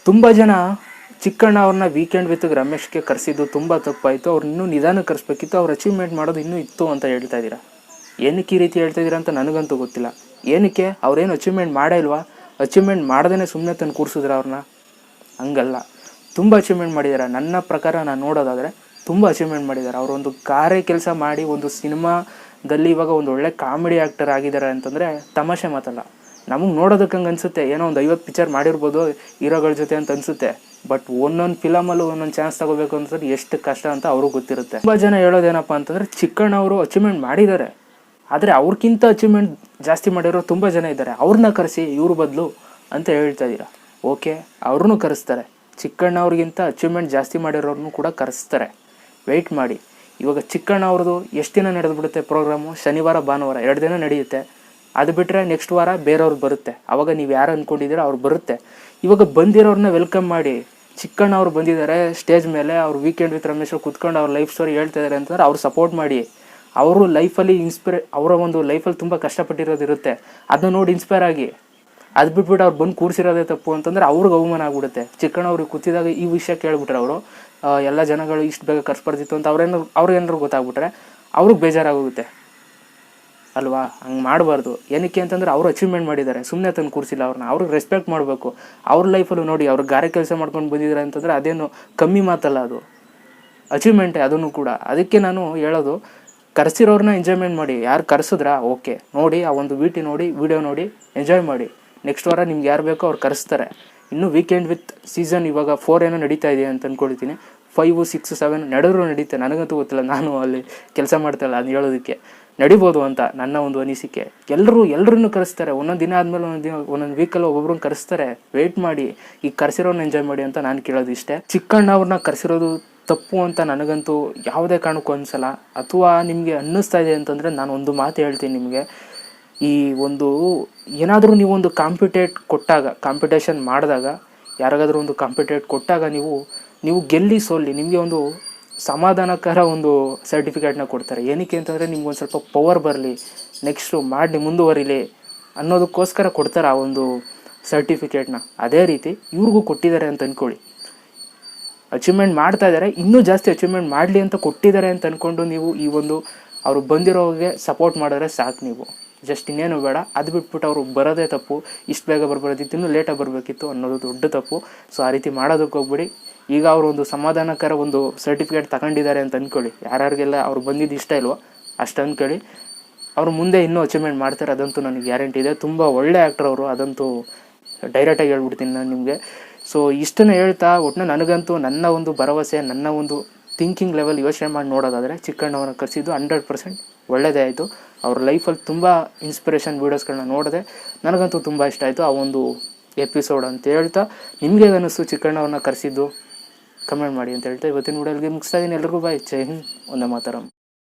ತುಂಬ ಜನ ಚಿಕ್ಕಣ್ಣ ಅವ್ರನ್ನ ವೀಕೆಂಡ್ ವಿತ್ ರಮೇಶ್ಗೆ ಕರೆಸಿದ್ದು ತುಂಬ ತಪ್ಪಾಯಿತು. ಅವ್ರು ಇನ್ನೂ ನಿಧಾನಕ್ಕೆ ಕರೆಸ್ಬೇಕಿತ್ತು, ಅವ್ರು ಅಚೀವ್ಮೆಂಟ್ ಮಾಡೋದು ಇನ್ನೂ ಇತ್ತು ಅಂತ ಹೇಳ್ತಾ ಇದ್ದೀರಾ. ಏನಕ್ಕೆ ಈ ರೀತಿ ಹೇಳ್ತಾ ಇದ್ದೀರಾ ಅಂತ ನನಗಂತೂ ಗೊತ್ತಿಲ್ಲ. ಏನಕ್ಕೆ ಅವ್ರೇನು ಅಚೀವ್ಮೆಂಟ್ ಮಾಡೇ ಇಲ್ವಾ? ಅಚೀವ್ಮೆಂಟ್ ಮಾಡ್ದೇ ಸುಮ್ಮನೆ ತಂದು ಕೂರಿಸಿದ್ರ ಅವ್ರನ್ನ? ಹಂಗಲ್ಲ, ತುಂಬ ಅಚೀವ್ಮೆಂಟ್ ಮಾಡಿದ್ದಾರೆ. ನನ್ನ ಪ್ರಕಾರ ನಾನು ನೋಡೋದಾದರೆ ತುಂಬ ಅಚೀವ್ಮೆಂಟ್ ಮಾಡಿದ್ದಾರೆ. ಅವರೊಂದು ಕಾರ್ಯ ಕೆಲಸ ಮಾಡಿ ಒಂದು ಸಿನಿಮಾದಲ್ಲಿ ಇವಾಗ ಒಂದು ಒಳ್ಳೆ ಕಾಮಿಡಿ ಆ್ಯಕ್ಟರ್ ಆಗಿದ್ದಾರೆ ಅಂತಂದರೆ ತಮಾಷೆ ಮಾತಲ್ಲ. ನಮಗೆ ನೋಡೋದಕ್ಕೆ ಹಂಗೆ ಅನಿಸುತ್ತೆ, ಏನೋ ಒಂದು 50 ಪಿಕ್ಚರ್ ಮಾಡಿರ್ಬೋದು ಹೀರೋಗಳ ಜೊತೆ ಅಂತ ಅನಿಸುತ್ತೆ. ಬಟ್ ಒಂದೊಂದು ಫಿಲಮಲ್ಲೂ ಒಂದೊಂದು ಚಾನ್ಸ್ ತಗೋಬೇಕು ಅಂತಂದ್ರೆ ಎಷ್ಟು ಕಷ್ಟ ಅಂತ ಅವ್ರಿಗೂ ಗೊತ್ತಿರುತ್ತೆ. ತುಂಬ ಜನ ಹೇಳೋದೇನಪ್ಪ ಅಂತಂದರೆ ಚಿಕ್ಕಣ್ಣ ಅವರು ಅಚೀವ್ಮೆಂಟ್ ಮಾಡಿದ್ದಾರೆ, ಆದರೆ ಅವ್ರಿಗಿಂತ ಅಚೀವ್ಮೆಂಟ್ ಜಾಸ್ತಿ ಮಾಡಿರೋ ತುಂಬ ಜನ ಇದ್ದಾರೆ, ಅವ್ರನ್ನ ಕರೆಸಿ ಇವ್ರ ಬದಲು ಅಂತ ಹೇಳ್ತಾ ಇದ್ದೀರಾ. ಓಕೆ, ಅವ್ರನ್ನೂ ಕರೆಸ್ತಾರೆ. ಚಿಕ್ಕಣ್ಣ ಅವ್ರಿಗಿಂತ ಅಚೀವ್ಮೆಂಟ್ ಜಾಸ್ತಿ ಮಾಡಿರೋರನ್ನು ಕೂಡ ಕರೆಸ್ತಾರೆ. ವೆಯ್ಟ್ ಮಾಡಿ. ಇವಾಗ ಚಿಕ್ಕಣ್ಣ ಅವ್ರದ್ದು ಎಷ್ಟು ದಿನ ನಡೆದುಬಿಡುತ್ತೆ ಪ್ರೋಗ್ರಾಮು? ಶನಿವಾರ ಭಾನುವಾರ 2 ದಿನ ನಡೆಯುತ್ತೆ. ಅದು ಬಿಟ್ಟರೆ ನೆಕ್ಸ್ಟ್ ವಾರ ಬೇರೆಯವ್ರು ಬರುತ್ತೆ. ಆವಾಗ ನೀವು ಯಾರು ಅಂದ್ಕೊಂಡಿದ್ದೀರೋ ಅವ್ರು ಬರುತ್ತೆ. ಇವಾಗ ಬಂದಿರೋರನ್ನ ವೆಲ್ಕಮ್ ಮಾಡಿ. ಚಿಕ್ಕಣ್ಣ ಅವ್ರು ಬಂದಿದ್ದಾರೆ ಸ್ಟೇಜ್ ಮೇಲೆ, ಅವ್ರು ವೀಕೆಂಡ್ ವಿತ್ ರಮೇಶ್ ಕೂತ್ಕೊಂಡು ಅವ್ರ ಲೈಫ್ ಸ್ಟೋರಿ ಹೇಳ್ತಾ ಇದ್ದಾರೆ ಅಂತಂದ್ರೆ ಅವ್ರು ಸಪೋರ್ಟ್ ಮಾಡಿ. ಅವರು ಲೈಫಲ್ಲಿ ಅವರ ಒಂದು ಲೈಫಲ್ಲಿ ತುಂಬ ಕಷ್ಟಪಟ್ಟಿರೋದಿರುತ್ತೆ, ಅದನ್ನ ನೋಡಿ ಇನ್ಸ್ಪೈರ್ ಆಗಿ. ಅದು ಬಿಟ್ಬಿಟ್ಟು ಅವ್ರು ಬಂದು ಕೂರಿಸಿರೋದೇ ತಪ್ಪು ಅಂತಂದ್ರೆ ಅವ್ರಿಗೆ ಅವಮಾನ ಆಗ್ಬಿಡುತ್ತೆ. ಚಿಕ್ಕಣ್ಣ ಅವ್ರಿಗೆ ಕೂತಿದಾಗ ಈ ವಿಷಯ ಕೇಳ್ಬಿಟ್ರೆ ಅವರು ಎಲ್ಲ ಜನಗಳು ಇಷ್ಟು ಬೇಗ ಕರ್ಸ್ಬಾರ್ದಿತ್ತು ಅಂತ ಅವ್ರಿಗೇನಾದ್ರು ಗೊತ್ತಾಗ್ಬಿಟ್ರೆ ಅವ್ರಿಗೆ ಬೇಜಾರಾಗೋಗುತ್ತೆ ಅಲ್ವಾ? ಹಂಗೆ ಮಾಡಬಾರ್ದು. ಏನಕ್ಕೆ ಅಂತಂದ್ರೆ ಅವ್ರು ಅಚೀವ್ಮೆಂಟ್ ಮಾಡಿದ್ದಾರೆ, ಸುಮ್ಮನೆ ತಂದು ಕೂರಿಸಿಲ್ಲ ಅವ್ರನ್ನ. ಅವ್ರಿಗೆ ರೆಸ್ಪೆಕ್ಟ್ ಮಾಡಬೇಕು. ಅವ್ರ ಲೈಫಲ್ಲೂ ನೋಡಿ ಅವ್ರು ಗಾರೆ ಕೆಲಸ ಮಾಡ್ಕೊಂಡು ಬಂದಿದ್ದಾರೆ ಅಂತಂದರೆ ಅದೇನು ಕಮ್ಮಿ ಮಾತಲ್ಲ, ಅದು ಅಚೀವ್ಮೆಂಟೇ ಅದನ್ನು ಕೂಡ. ಅದಕ್ಕೆ ನಾನು ಹೇಳೋದು, ಕರೆಸಿರೋರನ್ನ ಎಂಜಾಯ್ಮೆಂಟ್ ಮಾಡಿ. ಯಾರು ಕರೆಸಿದ್ರಾ ಓಕೆ, ನೋಡಿ ಆ ಒಂದು ವಿಡಿಯೋ ನೋಡಿ ಎಂಜಾಯ್ ಮಾಡಿ. ನೆಕ್ಸ್ಟ್ ವಾರ ನಿಮ್ಗೆ ಯಾರು ಬೇಕೋ ಅವ್ರು ಕರೆಸ್ತಾರೆ. ಇನ್ನೂ ವೀಕೆಂಡ್ ವಿತ್ ಸೀಸನ್ ಇವಾಗ 4 ಏನೋ ನಡೀತಾ ಇದೆ ಅಂತ ಅಂದ್ಕೊಳ್ತೀನಿ. 5, 6, 7 ನಡೆದ್ರು ನಡೀತೆ, ನನಗಂತೂ ಗೊತ್ತಿಲ್ಲ, ನಾನು ಅಲ್ಲಿ ಕೆಲಸ ಮಾಡ್ತಾಯಿಲ್ಲ ಅದು ಹೇಳೋದಕ್ಕೆ. ನಡಿಬೋದು ಅಂತ ನನ್ನ ಒಂದು ಅನಿಸಿಕೆ. ಎಲ್ಲರನ್ನೂ ಕರೆಸ್ತಾರೆ. ಒಂದೊಂದು ದಿನ ಆದಮೇಲೆ ಒಂದೊಂದು ವೀಕಲ್ಲಿ ಒಬ್ಬೊಬ್ರನ್ನ ಕರೆಸ್ತಾರೆ. ವೆಯ್ಟ್ ಮಾಡಿ. ಈಗ ಕರೆಸಿರೋನ್ನ ಎಂಜಾಯ್ ಮಾಡಿ ಅಂತ ನಾನು ಕೇಳೋದು ಇಷ್ಟೇ. ಚಿಕ್ಕಣ್ಣ ಅವ್ರನ್ನ ಕರೆಸಿರೋದು ತಪ್ಪು ಅಂತ ನನಗಂತೂ ಯಾವುದೇ ಕಾರಣಕ್ಕೂ ಅನಿಸಲ್ಲ. ಅಥವಾ ನಿಮಗೆ ಅನ್ನಿಸ್ತಾ ಇದೆ ಅಂತಂದರೆ ನಾನು ಒಂದು ಮಾತು ಹೇಳ್ತೀನಿ ನಿಮಗೆ. ಈ ಒಂದು ಏನಾದರೂ ನೀವೊಂದು ಕಾಂಪಿಟೇಷನ್ ಮಾಡಿದಾಗ, ಯಾರಿಗಾದ್ರೂ ಒಂದು ಕಾಂಪಿಟೇಟ್ ಕೊಟ್ಟಾಗ ನೀವು ಗೆಲ್ಲಿ ಸೋಲ್ಲಿ ನಿಮಗೆ ಒಂದು ಸಮಾಧಾನಕರ ಒಂದು ಸರ್ಟಿಫಿಕೇಟ್ನ ಕೊಡ್ತಾರೆ. ಏನಕ್ಕೆ ಅಂತಂದರೆ ನಿಮ್ಗೊಂದು ಸ್ವಲ್ಪ ಪವರ್ ಬರಲಿ, ನೆಕ್ಸ್ಟು ಮಾಡಿ ಮುಂದುವರಿಲಿ ಅನ್ನೋದಕ್ಕೋಸ್ಕರ ಕೊಡ್ತಾರೆ ಆ ಒಂದು ಸರ್ಟಿಫಿಕೇಟ್ನ. ಅದೇ ರೀತಿ ಇವ್ರಿಗೂ ಕೊಟ್ಟಿದ್ದಾರೆ ಅಂತ ಅಂದ್ಕೊಳ್ಳಿ. ಅಚೀವ್ಮೆಂಟ್ ಮಾಡ್ತಾ ಇದ್ದಾರೆ, ಇನ್ನೂ ಜಾಸ್ತಿ ಅಚೀವ್ಮೆಂಟ್ ಮಾಡಲಿ ಅಂತ ಕೊಟ್ಟಿದ್ದಾರೆ ಅಂತ ಅಂದ್ಕೊಂಡು ನೀವು ಈ ಒಂದು ಅವರು ಬಂದಿರೋರಿಗೆ ಸಪೋರ್ಟ್ ಮಾಡಿದ್ರೆ ಸಾಕು. ನೀವು ಜಸ್ಟ್ ಇನ್ನೇನು ಬೇಡ. ಅದು ಬಿಟ್ಬಿಟ್ಟು ಅವರು ಬರೋದೇ ತಪ್ಪು. ಇಷ್ಟು ಬೇಗ ಬರಬಾರ್ದಿತ್ತು, ಇನ್ನೂ ಲೇಟಾಗಿ ಬರಬೇಕಿತ್ತು ಅನ್ನೋದು ದೊಡ್ಡ ತಪ್ಪು. ಸೊ ಆ ರೀತಿ ಮಾಡೋದಕ್ಕೆ ಹೋಗ್ಬಿಡಿ. ಈಗ ಅವರು ಒಂದು ಸಮಾಧಾನಕರ ಒಂದು ಸರ್ಟಿಫಿಕೇಟ್ ತಗೊಂಡಿದ್ದಾರೆ ಅಂತ ಅಂದ್ಕೊಳ್ಳಿ. ಯಾರ್ಯಾರಿಗೆಲ್ಲ ಅವ್ರು ಬಂದಿದ್ದು ಇಷ್ಟ ಇಲ್ವೋ ಅಷ್ಟು ಅಂದ್ಕೊಳ್ಳಿ. ಅವರು ಮುಂದೆ ಇನ್ನೂ ಅಚೀವ್ಮೆಂಟ್ ಮಾಡ್ತಾರೆ, ಅದಂತೂ ನನಗೆ ಗ್ಯಾರಂಟಿ ಇದೆ. ತುಂಬ ಒಳ್ಳೆ ಆ್ಯಕ್ಟರ್ ಅವರು, ಅದಂತೂ ಡೈರೆಕ್ಟಾಗಿ ಹೇಳ್ಬಿಡ್ತೀನಿ ನಾನು ನಿಮಗೆ. ಸೊ ಇಷ್ಟನ್ನು ಹೇಳ್ತಾ ಒಟ್ಟಿನ ನನಗಂತೂ ನನ್ನ ಒಂದು ಭರವಸೆ, ನನ್ನ ಒಂದು ಥಿಂಕಿಂಗ್ ಲೆವೆಲ್ ಯೋಚನೆ ಮಾಡಿ ನೋಡೋದಾದರೆ ಚಿಕ್ಕಣ್ಣವ್ರನ್ನ ಕರೆಸಿದ್ದು 100% ಒಳ್ಳೆಯದೇ ಆಯಿತು. ಅವ್ರ ಲೈಫಲ್ಲಿ ತುಂಬ ಇನ್ಸ್ಪಿರೇಷನ್ ವೀಡಿಯೋಸ್ಗಳನ್ನ ನೋಡಿದೆ, ನನಗಂತೂ ತುಂಬ ಇಷ್ಟ ಆಯಿತು ಆ ಒಂದು ಎಪಿಸೋಡ್ ಅಂತ ಹೇಳ್ತಾ. ನಿಮಗೆ ಅನ್ನಿಸ್ತು ಚಿಕ್ಕಣ್ಣವ್ರನ್ನ ಕರೆಸಿದ್ದು? ಕಮೆಂಟ್ ಮಾಡಿ ಅಂತ ಹೇಳ್ತಾ ಇವತ್ತಿನ ವಿಡಿಯೋಗೆ ಮುಗಿಸ್ತಾ ಇದ್ದೀನಿ. ಎಲ್ರಿಗೂ ಬಾಯ್, ಜೈ ಹಿಂದ್, ಒಂದೇ ಮಾತರಂ.